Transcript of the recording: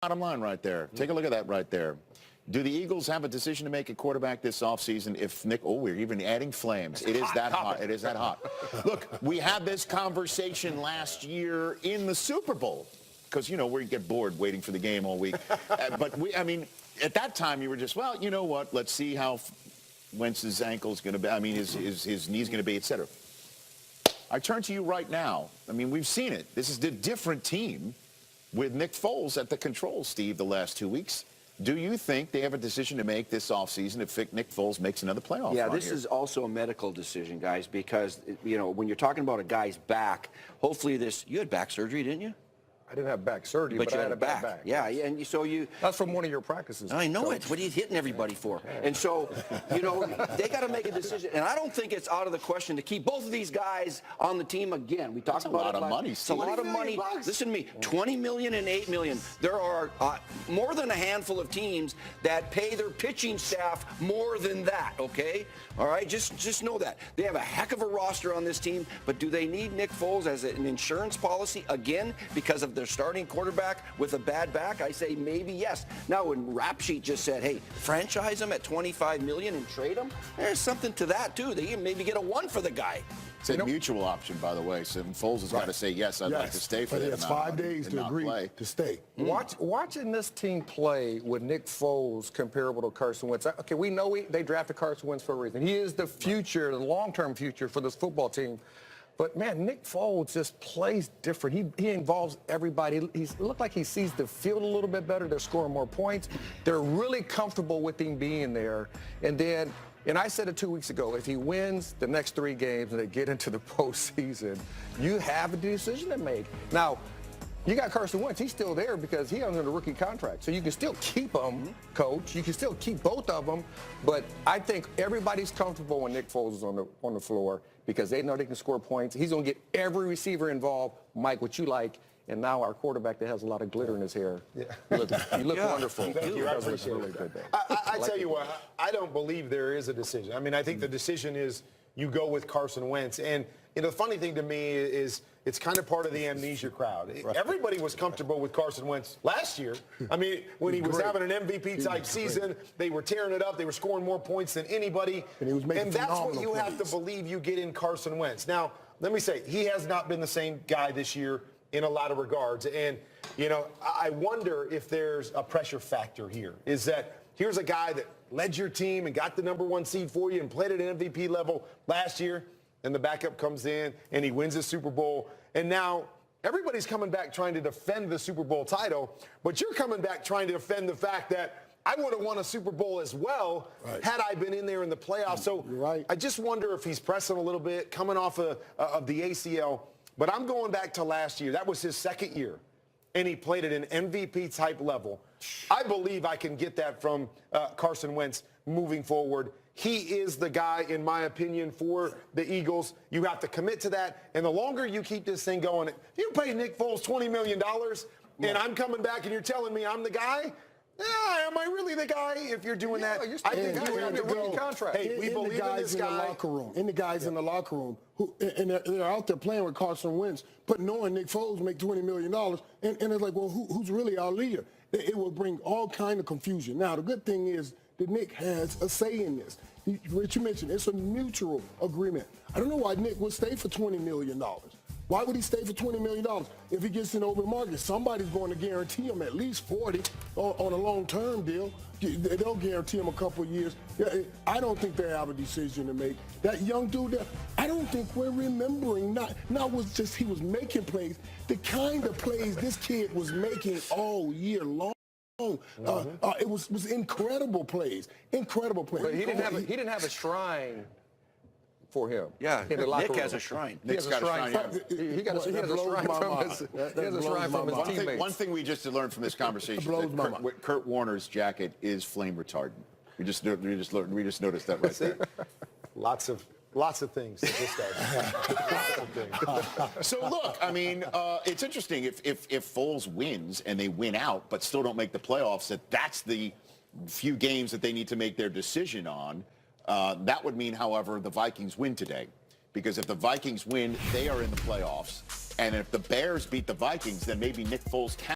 bottom line right there. Take a look at that right there. Do the Eagles have a decision to make at quarterback this offseason if Nick, we're even adding flames. It is that hot. It is that hot. Look, we had this conversation last year in the Super Bowl because, you know, we get bored waiting for the game all week. But I mean, at that time you were just, well, you know what, let's see how Wentz's ankle's going to be, I mean, his knee's going to be, et cetera. I turn to you right now. I mean, we've seen it. This is a different team with Nick Foles at the controls, Steve, the last 2 weeks. Do you think they have a decision to make this offseason if Nick Foles makes another playoff Yeah, run this here? is also a medical decision, guys, because, you know, when you're talking about a guy's back, hopefully you had back surgery, didn't you? I didn't have back surgery, but you I had had a back. Yeah, and so you... That's from one of your practices. I know it. What are you hitting everybody for? And so, you know, they got to make a decision. And I don't think it's out of the question to keep both of these guys on the team again. We talked about it. That's a lot of money. It's a lot of money. Listen to me, $20 million and $8 million. There are more than a handful of teams that pay their pitching staff more than that, okay? All right, just know that. They have a heck of a roster on this team, but do they need Nick Foles as an insurance policy again because of their starting quarterback with a bad back? I say maybe yes. Now, when Rap Sheet just said, hey, franchise him at $25 million and trade him, there's something to that, too. They maybe get a 1 for the guy. It's a mutual option, by the way. So Foles has got to say, yes, I'd like to stay for but this. It's 5 days to agree to stay. Watching this team play with Nick Foles comparable to Carson Wentz. Okay, we know they drafted Carson Wentz for a reason. He is the future, the long-term future for this football team. But, man, Nick Foles just plays different. He involves everybody. It looked like he sees the field a little bit better. They're scoring more points. They're really comfortable with him being there. And I said it 2 weeks ago, if he wins the next 3 games and they get into the postseason, you have a decision to make. Now, you got Carson Wentz. He's still there because he's under the rookie contract. So you can still keep him, coach. You can still keep both of them. But I think everybody's comfortable when Nick Foles is on the floor because they know they can score points. He's going to get every receiver involved. Mike, what you like. And now our quarterback that has a lot of glitter in his hair. Yeah. You look wonderful. Thank you. I appreciate it. I tell you what, I don't believe there is a decision. I mean, I think the decision is you go with Carson Wentz. And, you know, the funny thing to me is it's kind of part of the amnesia crowd. Right. Everybody was comfortable with Carson Wentz last year. I mean, when he was having an MVP-type season, they were tearing it up. They were scoring more points than anybody. And that's what you have to believe you get in Carson Wentz. Now, let me say, he has not been the same guy this year in a lot of regards. And, you know, I wonder if there's a pressure factor here. Is that here's a guy that led your team and got the #1 seed for you and played at an MVP level last year, and the backup comes in and he wins the Super Bowl. And now everybody's coming back trying to defend the Super Bowl title, but you're coming back trying to defend the fact that I would have won a Super Bowl as well had I been in there in the playoffs. So I just wonder if he's pressing a little bit, coming off of the ACL. But I'm going back to last year. That was his second year, and he played at an MVP-type level. I believe I can get that from Carson Wentz moving forward. He is the guy, in my opinion, for the Eagles. You have to commit to that. And the longer you keep this thing going, if you pay Nick Foles $20 million, and I'm coming back and you're telling me I'm the guy, yeah, am I really the guy if you're doing that? I think you have the rookie contract. Hey, we believe in this guy. And the guys in the locker room, and they're out there playing with Carson Wentz, but knowing Nick Foles make $20 million, and it's like, well, who's really our leader? It will bring all kind of confusion. Now, the good thing is that Nick has a say in this. What you mentioned, it's a mutual agreement. I don't know why Nick would stay for $20 million. Why would he stay for $20 million? If he gets in the open market, somebody's going to guarantee him at least 40 on a long-term deal. They'll guarantee him a couple of years. I don't think they have a decision to make. That young dude there, I don't think we're remembering, not was just he was making plays, the kind of plays this kid was making all year long. It was incredible plays. Incredible plays. But he didn't have a shrine for him. Yeah, Nick has a shrine. Nick's got a shrine. He has a shrine from his teammates. One thing we just learned from this conversation is Kurt Warner's jacket is flame retardant. We just noticed that right there. Lots of things that this guy. So look, I mean, it's interesting if Foles wins and they win out, but still don't make the playoffs. That's the few games that they need to make their decision on. That would mean, however, the Vikings win today. Because if the Vikings win, they are in the playoffs. And if the Bears beat the Vikings, then maybe Nick Foles can.